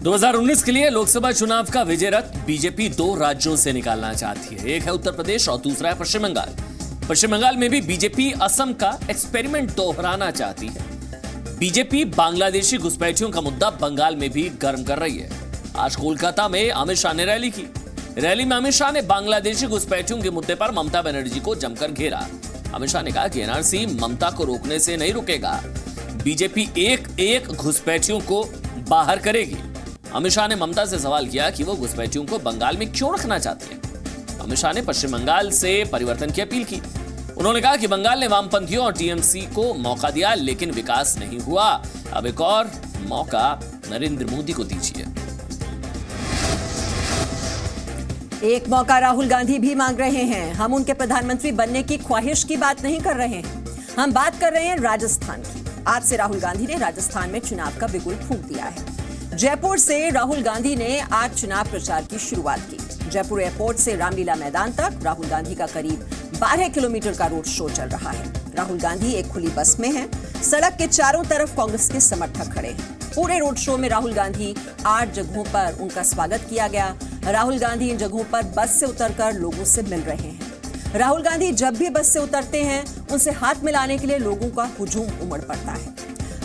2019 के लिए लोकसभा चुनाव का विजय रथ बीजेपी 2 राज्यों से निकालना चाहती है। एक है उत्तर प्रदेश और दूसरा है पश्चिम बंगाल। पश्चिम बंगाल में भी बीजेपी असम का एक्सपेरिमेंट दोहराना चाहती है। बीजेपी बांग्लादेशी घुसपैठियों का मुद्दा बंगाल में भी गर्म कर रही है। आज कोलकाता में अमित शाह ने रैली की। रैली में अमित शाह ने बांग्लादेशी घुसपैठियों के मुद्दे पर ममता बनर्जी को जमकर घेरा। अमित शाह ने कहा कि एनआरसी ममता को रोकने से नहीं रुकेगा, बीजेपी एक घुसपैठियों को बाहर करेगी। अमित शाह ने ममता से सवाल किया कि वो घुसपैठियों को बंगाल में क्यों रखना चाहती है। अमित शाह ने पश्चिम बंगाल से परिवर्तन की अपील की। उन्होंने कहा कि बंगाल ने वामपंथियों और टीएमसी को मौका दिया, लेकिन विकास नहीं हुआ। अब एक और मौका नरेंद्र मोदी को दीजिए। एक मौका राहुल गांधी भी मांग रहे हैं। हम उनके प्रधानमंत्री बनने की ख्वाहिश की बात नहीं कर रहे हैं, हम बात कर रहे हैं राजस्थान की। आज से राहुल गांधी ने राजस्थान में चुनाव का बिगुल फूंक दिया है। जयपुर से राहुल गांधी ने आज चुनाव प्रचार की शुरुआत की। जयपुर एयरपोर्ट से रामलीला मैदान तक राहुल गांधी का करीब 12 किलोमीटर का रोड शो चल रहा है। राहुल गांधी एक खुली बस में हैं। सड़क के चारों तरफ कांग्रेस के समर्थक खड़े हैं। पूरे रोड शो में राहुल गांधी 8 जगहों पर उनका स्वागत किया गया। राहुल गांधी इन जगहों पर बस से उतरकर लोगों से मिल रहे हैं। राहुल गांधी जब भी बस से उतरते हैं, उनसे हाथ मिलाने के लिए लोगों का हुजूम उमड़ पड़ता है।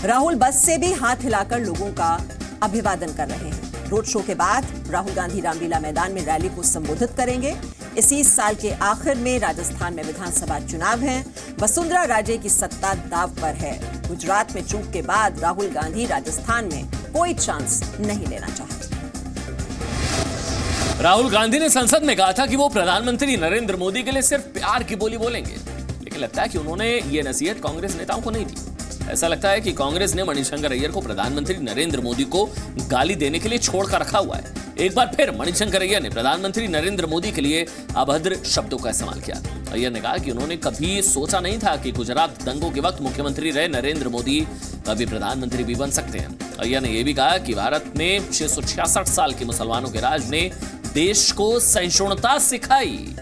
राहुल बस से भी हाथ हिलाकर लोगों का अभिवादन कर रहे हैं। रोड शो के बाद राहुल गांधी रामलीला मैदान में रैली को संबोधित करेंगे। इसी साल के आखिर में राजस्थान में विधानसभा चुनाव हैं। वसुंधरा राजे की सत्ता दांव पर है। गुजरात में चूक के बाद राहुल गांधी राजस्थान में कोई चांस नहीं लेना चाहते। राहुल गांधी ने संसद में कहा था कि वो प्रधानमंत्री नरेंद्र मोदी के लिए सिर्फ प्यार की बोली बोलेंगे, लेकिन लगता है कि उन्होंने ये नसीहत कांग्रेस नेताओं को नहीं दी। ऐसा लगता है कि कांग्रेस ने मणिशंकर अय्यर को प्रधानमंत्री नरेंद्र मोदी को गाली देने के लिए छोड़कर रखा हुआ है। एक बार फिर मणिशंकर अय्यर ने प्रधानमंत्री नरेंद्र मोदी के लिए अभद्र शब्दों का इस्तेमाल किया। अय्यर ने कहा कि उन्होंने कभी सोचा नहीं था कि गुजरात दंगों के वक्त मुख्यमंत्री रहे नरेंद्र मोदी कभी प्रधानमंत्री भी बन सकते हैं। अय्यर ने यह भी कहा कि भारत में 666 साल के मुसलमानों के राज ने देश को सहिष्णुता सिखाई।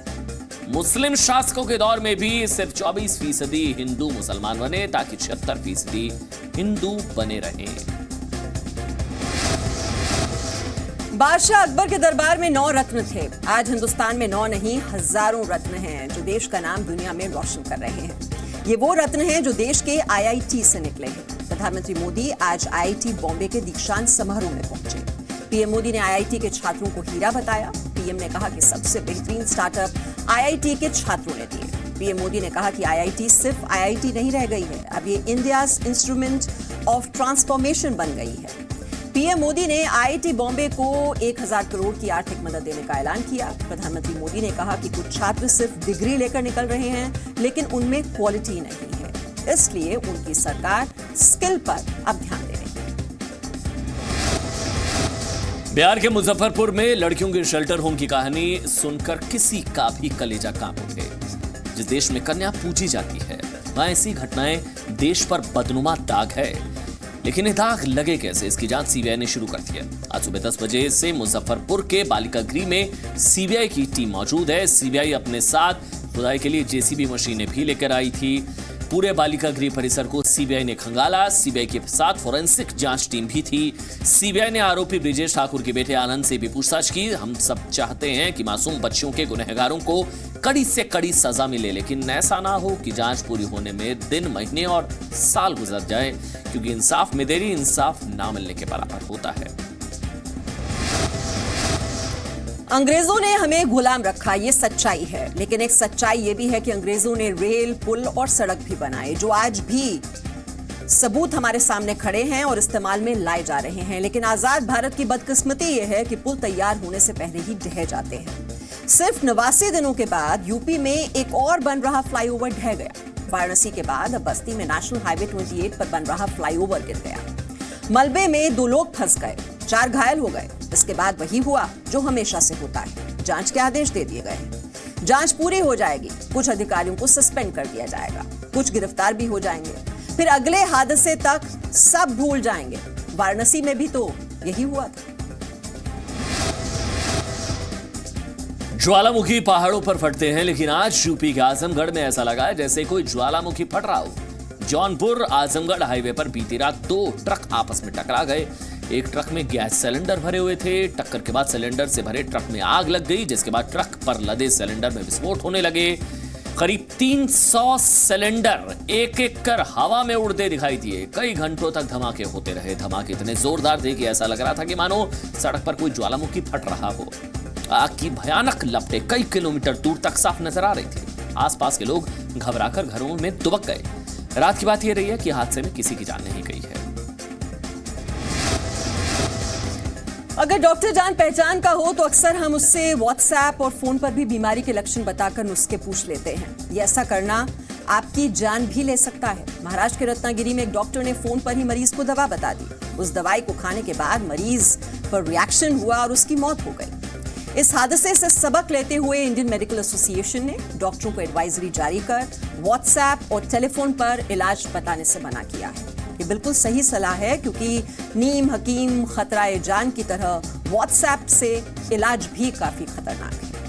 मुस्लिम शासकों के दौर में भी सिर्फ 24% हिंदू मुसलमान बने, ताकि 76% हिंदू बने रहे। बादशाह अकबर के दरबार में 9 रत्न थे। आज हिंदुस्तान में 9 नहीं, हजारों रत्न हैं जो देश का नाम दुनिया में रोशन कर रहे हैं। ये वो रत्न हैं जो देश के आईआईटी से निकले हैं। प्रधानमंत्री मोदी आज आईआईटी बॉम्बे के दीक्षांत समारोह में पहुंचे। पीएम मोदी ने आईआईटी के छात्रों को हीरा बताया। पीएम ने कहा कि सबसे बेहतरीन स्टार्टअप आईआईटी के छात्रों ने दिए। पीएम मोदी ने कहा कि आईआईटी सिर्फ आईआईटी नहीं रह गई है, अब ये इंडियाज इंस्ट्रूमेंट ऑफ ट्रांसफॉर्मेशन बन गई है। पीएम मोदी ने आईआईटी बॉम्बे को 1000 करोड़ की आर्थिक मदद देने का ऐलान किया। प्रधानमंत्री मोदी ने कहा कि कुछ छात्र सिर्फ डिग्री लेकर निकल रहे हैं, लेकिन उनमें क्वालिटी नहीं है, इसलिए उनकी सरकार स्किल पर अब ध्यान दे रही है। बिहार के मुजफ्फरपुर में लड़कियों के शेल्टर होम की कहानी सुनकर किसी का भी कलेजा कांप उठे। जिस देश में कन्या पूजी जाती है, वहां ऐसी घटनाएं देश पर बदनुमा दाग है। लेकिन ये दाग लगे कैसे, इसकी जांच सीबीआई ने शुरू कर दी है। आज सुबह 10 बजे से मुजफ्फरपुर के बालिका गृह में सीबीआई की टीम मौजूद है। सीबीआई अपने साथ खुदाई के लिए जेसीबी मशीनें भी लेकर आई थी। पूरे बालिका गृह परिसर को सीबीआई ने खंगाला। सीबीआई के साथ फोरेंसिक जांच टीम भी थी। सीबीआई ने आरोपी ब्रिजेश ठाकुर के बेटे आनंद से भी पूछताछ की। हम सब चाहते हैं कि मासूम बच्चियों के गुनहगारों को कड़ी से कड़ी सजा मिले, लेकिन ऐसा ना हो कि जांच पूरी होने में दिन, महीने और साल गुजर जाए, क्योंकि इंसाफ में देरी इंसाफ ना मिलने के बराबर होता है। अंग्रेजों ने हमें गुलाम रखा, ये सच्चाई है, लेकिन एक सच्चाई ये भी है कि अंग्रेजों ने रेल, पुल और सड़क भी बनाए, जो आज भी सबूत हमारे सामने खड़े हैं और इस्तेमाल में लाए जा रहे हैं। लेकिन आजाद भारत की बदकिस्मती ये है कि पुल तैयार होने से पहले ही ढह जाते हैं। सिर्फ 89 दिनों के बाद यूपी में एक और बन रहा फ्लाईओवर ढह गया। वाराणसी के बाद अब बस्ती में नेशनल हाईवे 28 पर बन रहा फ्लाईओवर गिर गया। मलबे में 2 लोग फंस गए, 4 घायल हो गए। इसके बाद वही हुआ जो हमेशा से होता है, जांच के आदेश दे दिए गए हैं। जांच पूरी हो जाएगी, कुछ अधिकारियों को सस्पेंड कर दिया जाएगा, कुछ गिरफ्तार भी हो जाएंगे, फिर अगले हादसे तक सब भूल जाएंगे। वाराणसी में भी तो यही हुआ था। ज्वालामुखी पहाड़ों पर फटते हैं, लेकिन आज यूपी के आजमगढ़ में ऐसा लगा है जैसे कोई ज्वालामुखी फट रहा हो। जौनपुर आजमगढ़ हाईवे पर बीती रात 2 ट्रक आपस में टकरा गए। एक ट्रक में गैस सिलेंडर भरे हुए थे। टक्कर के बाद सिलेंडर से भरे ट्रक में आग लग गई, जिसके बाद ट्रक पर लदे सिलेंडर में विस्फोट होने लगे। करीब 300 सिलेंडर एक एक कर हवा में उड़ते दिखाई दिए। कई घंटों तक धमाके होते रहे। धमाके इतने जोरदार थे कि ऐसा लग रहा था कि मानो सड़क पर कोई ज्वालामुखी फट रहा हो। आग की भयानक लपटें कई किलोमीटर दूर तक साफ नजर आ रही थी। आसपास के लोग घबराकर घरों में दुबक गए। रात की बात यह रही है कि हादसे में किसी की जान नहीं गई है। अगर डॉक्टर जान पहचान का हो तो अक्सर हम उससे व्हाट्सएप और फोन पर भी बीमारी के लक्षण बताकर नुस्खे पूछ लेते हैं। ये ऐसा करना आपकी जान भी ले सकता है। महाराष्ट्र के रत्नागिरी में एक डॉक्टर ने फोन पर ही मरीज को दवा बता दी। उस दवाई को खाने के बाद मरीज पर रिएक्शन हुआ और उसकी मौत हो गई। इस हादसे से सबक लेते हुए इंडियन मेडिकल एसोसिएशन ने डॉक्टरों को एडवाइजरी जारी कर व्हाट्सएप और टेलीफोन पर इलाज बताने से मना किया है। ये बिल्कुल सही सलाह है, क्योंकि नीम हकीम खतरा जान की तरह व्हाट्सएप से इलाज भी काफी खतरनाक है।